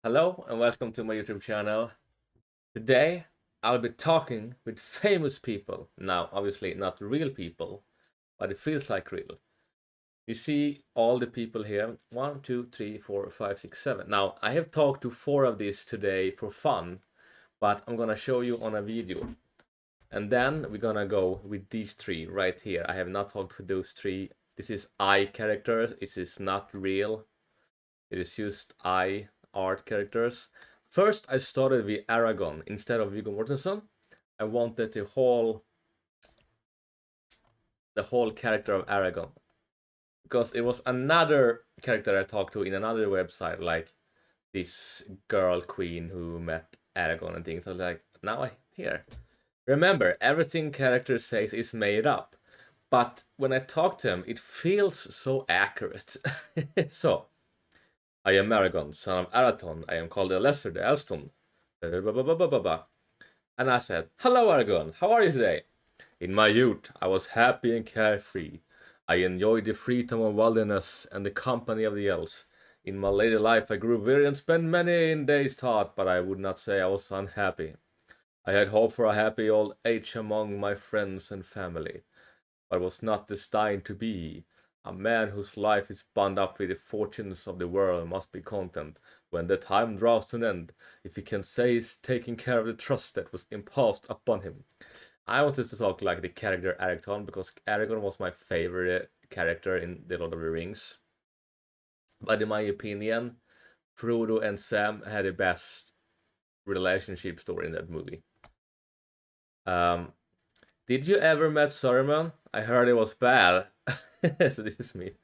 Hello and welcome to my YouTube channel. Today I'll be talking with famous people. Now, obviously not real people, but it feels like real. You see all the people here. 1, 2, 3, 4, 5, 6, 7. Now, I have talked to 4 of these today for fun, but I'm gonna show you on a video. And then we're gonna go with these 3 right here. I have not talked for those 3. This is I characters. It is not real. It is just I art characters. First, I started with Aragon instead of Viggo Mortensen. I wanted the whole character of Aragon because it was another character I talked to in another website, like this girl queen who met Aragon and things. I was like, now I here. Remember, everything character says is made up, but when I talk to him, it feels so accurate. So I am Aragon, son of Arathon. I am called the Lesser, the Elston. And I said, "Hello, Aragon. How are you today?" "In my youth, I was happy and carefree. I enjoyed the freedom of wilderness and the company of the elves. In my later life, I grew weary and spent many days thought, but I would not say I was unhappy. I had hope for a happy old age among my friends and family, but was not destined to be. A man whose life is bound up with the fortunes of the world must be content when the time draws to an end, if he can say he's taking care of the trust that was imposed upon him." I wanted to talk like the character Aragorn because Aragorn was my favorite character in The Lord of the Rings. But in my opinion, Frodo and Sam had the best relationship story in that movie. Um, did you ever met Saruman? I heard it was bad. So this is me.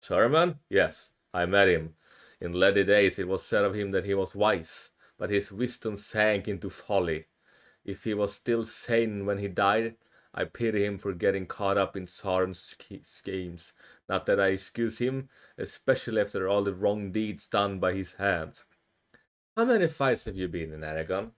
Saruman? Yes, I met him. In later days it was said of him that he was wise, but his wisdom sank into folly. If he was still sane when he died, I pity him for getting caught up in Sauron's schemes. Not that I excuse him, especially after all the wrong deeds done by his hands. How many fights have you been in, Aragon?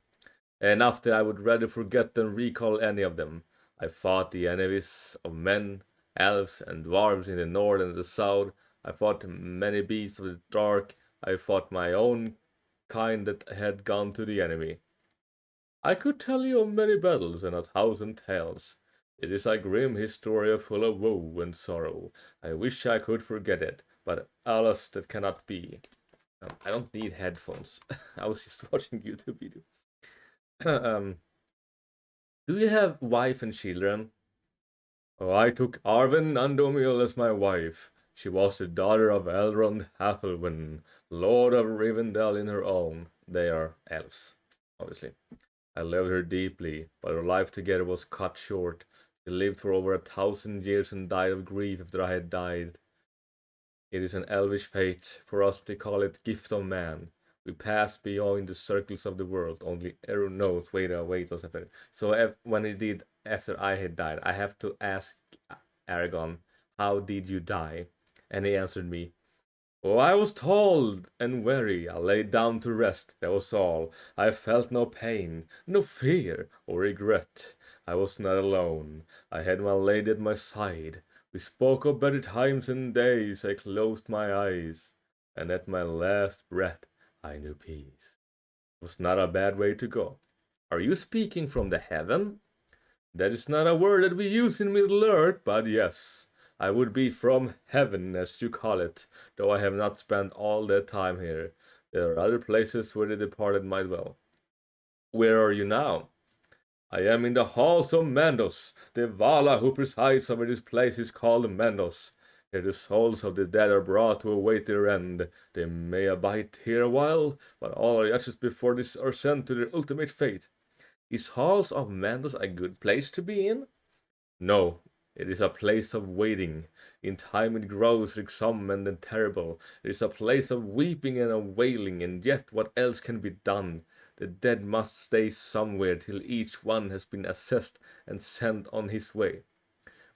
Enough that I would rather forget than recall any of them. I fought the enemies of men, elves, and dwarves in the north and the south. I fought many beasts of the dark. I fought my own kind that had gone to the enemy. I could tell you of many battles and 1,000 tales. It is a grim history full of woe and sorrow. I wish I could forget it, but alas, that cannot be. I don't need headphones. I was just watching YouTube video. um, do you have wife and children? Oh, I took Arwen Andomil as my wife. She was the daughter of Elrond Hathelwyn, Lord of Rivendell in her own. They are elves, obviously. I loved her deeply, but our life together was cut short. She lived for over 1,000 years and died of grief after I had died. It is an elvish fate for us to call it gift of man. We pass beyond the circles of the world. Only Eru knows. Wait a second. So when he did after I had died, I have to ask Aragon, "How did you die?" And he answered me, "Oh, I was told and weary. I lay down to rest. That was all. I felt no pain, no fear or regret. I was not alone. I had my lady at my side. We spoke of better times and days. I closed my eyes, and at my last breath I knew peace. It was not a bad way to go." Are you speaking from the heaven? That is not a word that we use in Middle Earth, but yes, I would be from heaven, as you call it, though I have not spent all that time here. There are other places where the departed might dwell. Where are you now? I am in the halls of Mandos. The Vala who presides over this place is called Mandos. Here the souls of the dead are brought to await their end. They may abide here a while, but all are ashes before this are sent to their ultimate fate. Is Halls of Mandos a good place to be in? No, it is a place of waiting. In time it grows resounding and terrible. It is a place of weeping and of wailing, and yet what else can be done? The dead must stay somewhere till each one has been assessed and sent on his way.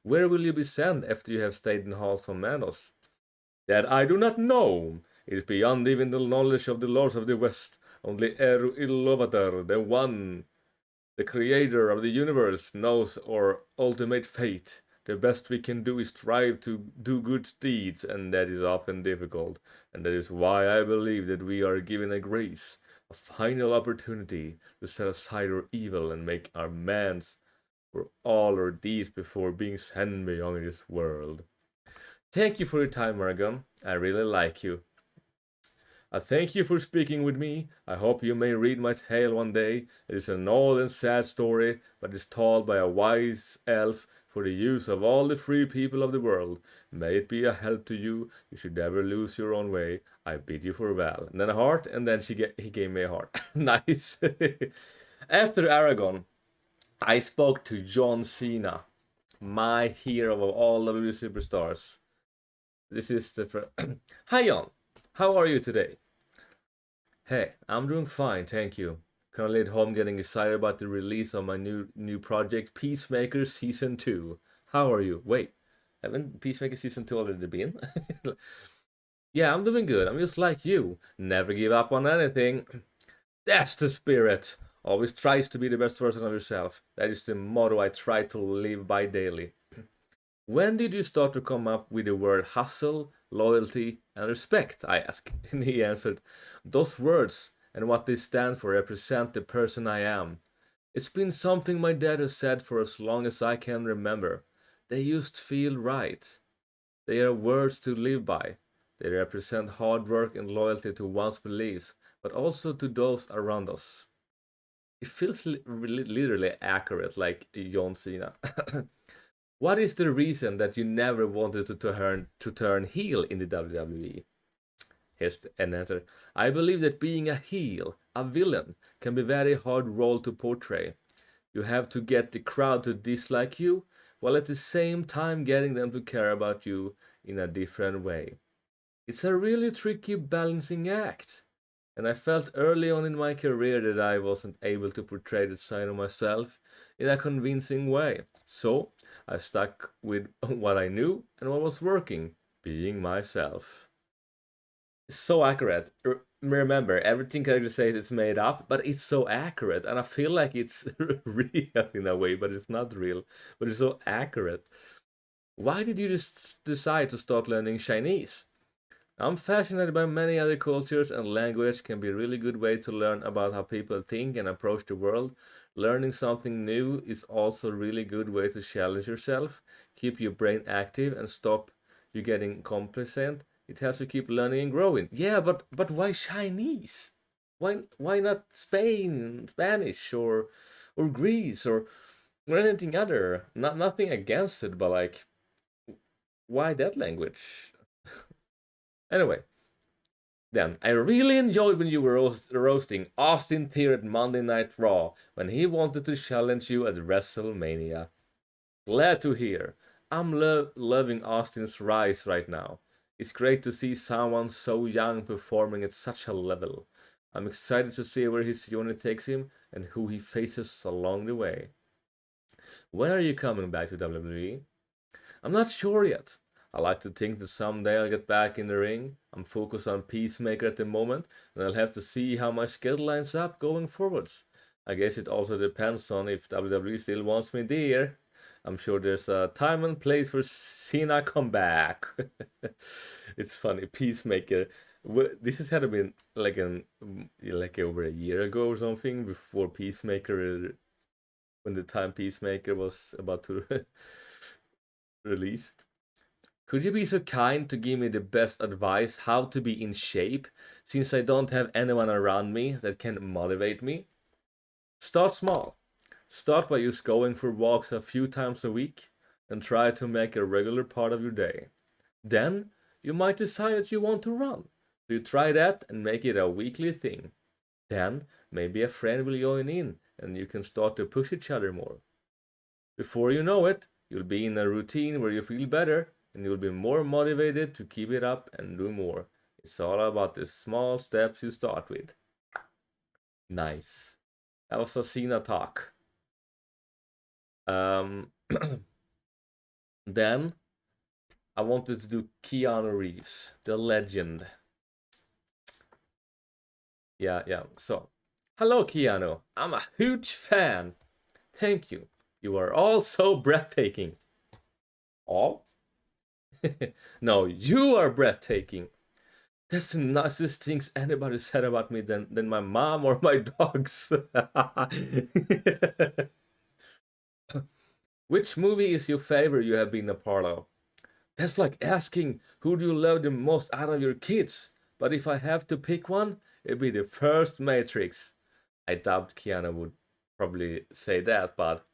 Where will you be sent after you have stayed in Halls of Mandos? That I do not know. It is beyond even the knowledge of the Lords of the West. Only Eru Iluvatar, the creator of the universe, knows our ultimate fate. The best we can do is strive to do good deeds, and that is often difficult. And that is why I believe that we are given a grace, a final opportunity to set aside our evil and make amends for all our deeds before being sent beyond this world. Thank you for your time, Margon. I really like you. I thank you for speaking with me. I hope you may read my tale one day. It is an old and sad story, but is told by a wise elf for the use of all the free people of the world. May it be a help to you. You should never lose your own way. I bid you farewell. And then a heart, and then he gave me a heart. Nice. After Aragon, I spoke to John Cena, my hero of all WWE superstars. This is the Hi John, how are you today? Hey, I'm doing fine, thank you. Currently at home getting excited about the release of my new project, Peacemaker Season 2. How are you? Wait, haven't Peacemaker Season 2 already been? Yeah, I'm doing good. I'm just like you. Never give up on anything. That's the spirit. Always tries to be the best version of yourself. That is the motto I try to live by daily. When did you start to come up with the word hustle, loyalty, and respect? I asked. And he answered, those words and what they stand for represent the person I am. It's been something my dad has said for as long as I can remember. They just feel right. They are words to live by. They represent hard work and loyalty to one's beliefs, but also to those around us. It feels literally accurate, like John Cena. What is the reason that you never wanted to turn heel in the WWE? Here's an answer. I believe that being a heel, a villain, can be a very hard role to portray. You have to get the crowd to dislike you, while at the same time getting them to care about you in a different way. It's a really tricky balancing act. And I felt early on in my career that I wasn't able to portray that side of myself in a convincing way. So I stuck with what I knew and what was working, being myself. It's so accurate. Remember, everything character says is made up, but it's so accurate, and I feel like it's real in a way, but it's not real. But it's so accurate. Why did you just decide to start learning Chinese? I'm fascinated by many other cultures, and language can be a really good way to learn about how people think and approach the world. Learning something new is also a really good way to challenge yourself, keep your brain active, and stop you getting complacent. It helps you keep learning and growing. Yeah, but why Chinese? Why not Spain, Spanish, or Greece, or anything other? Nothing against it, but like, why that language? Anyway, then, I really enjoyed when you were roasting Austin Theory at Monday Night Raw when he wanted to challenge you at WrestleMania. Glad to hear. I'm loving Austin's rise right now. It's great to see someone so young performing at such a level. I'm excited to see where his journey takes him and who he faces along the way. When are you coming back to WWE? I'm not sure yet. I like to think that someday I'll get back in the ring. I'm focused on Peacemaker at the moment, and I'll have to see how my schedule lines up going forwards. I guess it also depends on if WWE still wants me there. I'm sure there's a time and place for Cena comeback. It's funny, Peacemaker. This has had to been like over a year ago or something before Peacemaker, when the time Peacemaker was about to release. Could you be so kind to give me the best advice how to be in shape, since I don't have anyone around me that can motivate me? Start small. Start by just going for walks a few times a week and try to make a regular part of your day. Then you might decide that you want to run. So you try that and make it a weekly thing. Then maybe a friend will join in and you can start to push each other more. Before you know it, you'll be in a routine where you feel better and you'll be more motivated to keep it up and do more. It's all about the small steps you start with. Nice. That was a Cena talk. Um, then I wanted to do Keanu Reeves, the legend. Yeah. So, hello, Keanu. I'm a huge fan. Thank you. You are all so breathtaking. Oh? No, you are breathtaking. That's the nicest things anybody said about me than my mom or my dogs. Which movie is your favorite you have been a part of? That's like asking who do you love the most out of your kids. But if I have to pick one, it'd be the first Matrix. I doubt Keanu would probably say that, but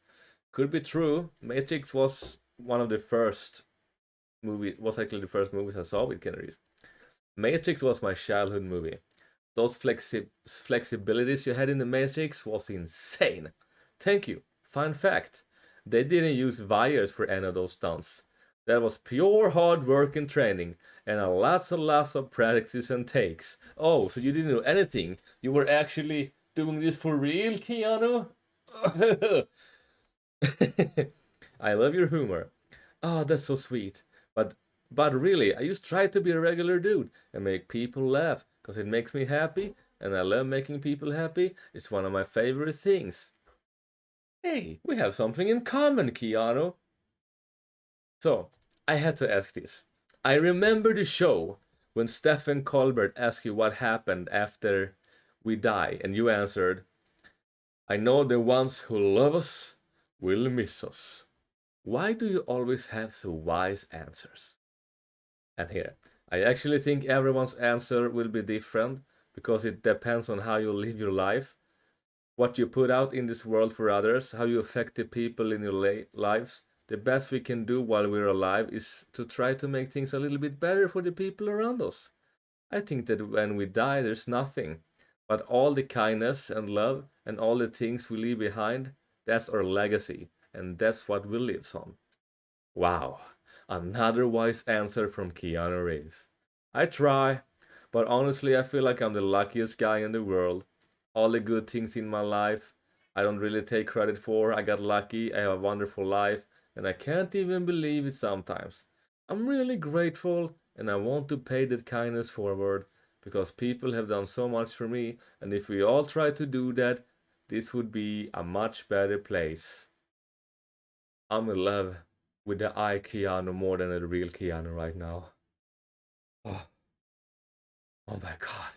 could be true. Matrix was one of the first was actually the first movies I saw with Keanu Reeves. Matrix was my childhood movie. Those flexibilities you had in the Matrix was insane. Thank you. Fun fact: they didn't use wires for any of those stunts. That was pure hard work and training, and lots of practice and takes. Oh, so you didn't know anything? You were actually doing this for real, Keanu? I love your humor. Oh, that's so sweet. But but really, I just try to be a regular dude and make people laugh because it makes me happy, and I love making people happy. It's one of my favorite things. Hey, we have something in common, Keanu. So, I had to ask this. I remember the show when Stephen Colbert asked you what happened after we die, and you answered, I know the ones who love us will miss us. Why do you always have so wise answers? And here, I actually think everyone's answer will be different because it depends on how you live your life, what you put out in this world for others, how you affect the people in your lives. The best we can do while we're alive is to try to make things a little bit better for the people around us. I think that when we die, there's nothing but all the kindness and love and all the things we leave behind. That's our legacy, and that's what we live on. Wow, another wise answer from Keanu Reeves. I try, but honestly, I feel like I'm the luckiest guy in the world. All the good things in my life, I don't really take credit for. I got lucky, I have a wonderful life, and I can't even believe it sometimes. I'm really grateful, and I want to pay that kindness forward because people have done so much for me, and if we all try to do that, this would be a much better place. I'm in love with the I Keanu more than the real Keanu right now. Oh, oh my god.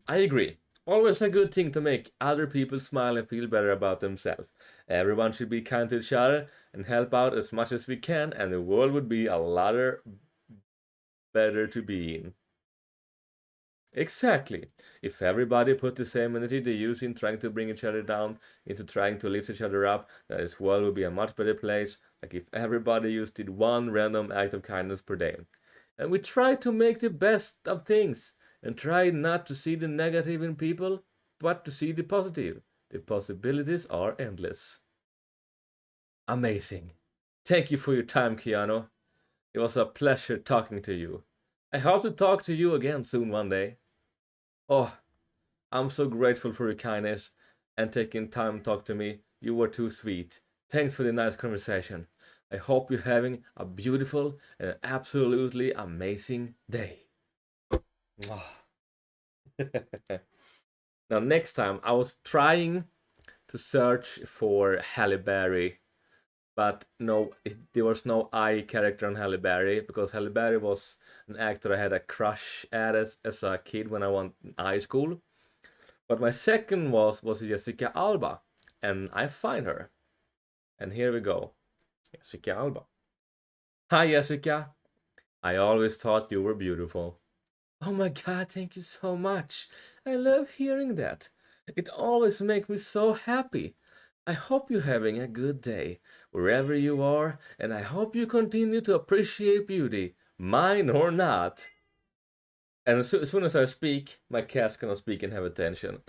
I agree. Always a good thing to make other people smile and feel better about themselves. Everyone should be kind to each other and help out as much as we can, and the world would be a lot better to be in. Exactly. If everybody put the same energy they use in trying to bring each other down into trying to lift each other up, then this world would be a much better place. Like if everybody used did one random act of kindness per day. And we try to make the best of things and try not to see the negative in people, but to see the positive. The possibilities are endless. Amazing. Thank you for your time, Keanu. It was a pleasure talking to you. I hope to talk to you again soon one day. Oh, I'm so grateful for your kindness and taking time to talk to me. You were too sweet. Thanks for the nice conversation. I hope you're having a beautiful and absolutely amazing day. Now, next time I was trying to search for Halle Berry, but no, there was no I character on Halle Berry because Halle Berry was an actor I had a crush at as a kid when I went in high school. But my second was Jessica Alba, and I find her. And here we go, Jessica Alba. Hi, Jessica. I always thought you were beautiful. Oh my god, thank you so much. I love hearing that. It always makes me so happy. I hope you're having a good day, wherever you are, and I hope you continue to appreciate beauty, mine or not. And as soon as I speak, my cat's gonna speak and have attention.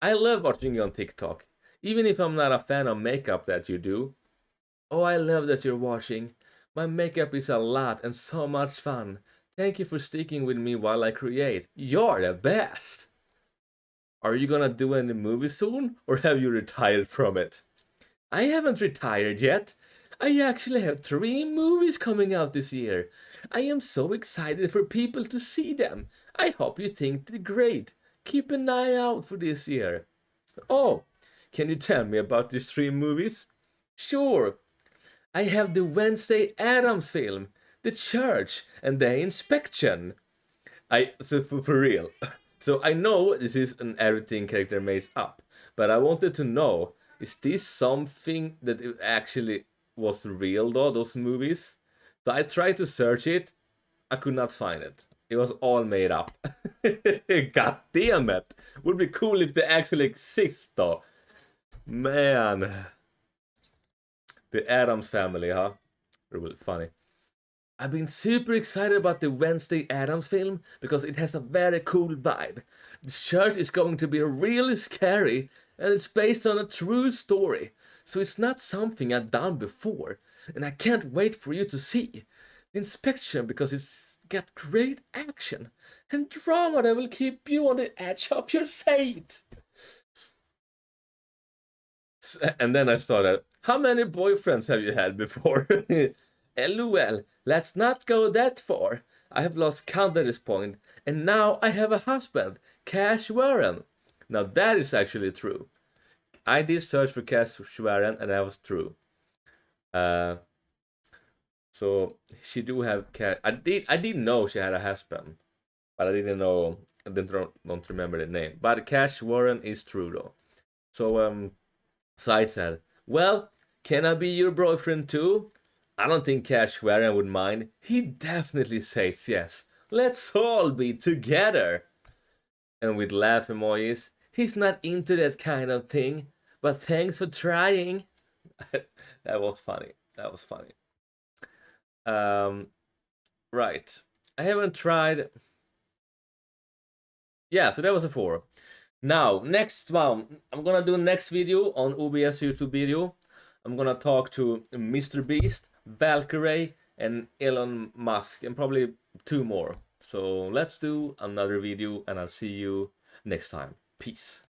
I love watching you on TikTok, even if I'm not a fan of makeup that you do. Oh, I love that you're watching. My makeup is a lot and so much fun. Thank you for sticking with me while I create. You're the best! Are you gonna do any movies soon, or have you retired from it? I haven't retired yet. I actually have 3 movies coming out this year. I am so excited for people to see them. I hope you think they're great. Keep an eye out for this year. Oh, can you tell me about these 3 movies? Sure. I have the Wednesday Addams film, The Church, and The Inspection. So for real. So I know this is an everything character made up, but I wanted to know, is this something that it actually was real though, those movies? So I tried to search it, I could not find it. It was all made up. God damn it! Would be cool if they actually exist though. Man. The Addams Family, huh? Really funny. I've been super excited about the Wednesday Addams film because it has a very cool vibe. The church is going to be really scary and it's based on a true story. So it's not something I've done before and I can't wait for you to see. The Inspection because it's got great action and drama that will keep you on the edge of your seat. And then I started, how many boyfriends have you had before? LOL, let's not go that far. I have lost count at this point, and now I have a husband, Cash Warren. Now that is actually true. I did search for Cash Warren, and that was true. So she do have Cash. I did know she had a husband, but I didn't know. I don't remember the name. But Cash Warren is true though. So I said, well, can I be your boyfriend too? I don't think Cash Warren would mind. He definitely says yes. Let's all be together. And with laugh emojis, he's not into that kind of thing, but thanks for trying. That was funny. That was funny. Right. I haven't tried. Yeah, so that was a 4. Now, next one. I'm gonna do next video on OBS YouTube video. I'm gonna talk to Mr. Beast, Valkyrie, and Elon Musk, and probably 2 more. So let's do another video, and I'll see you next time. Peace.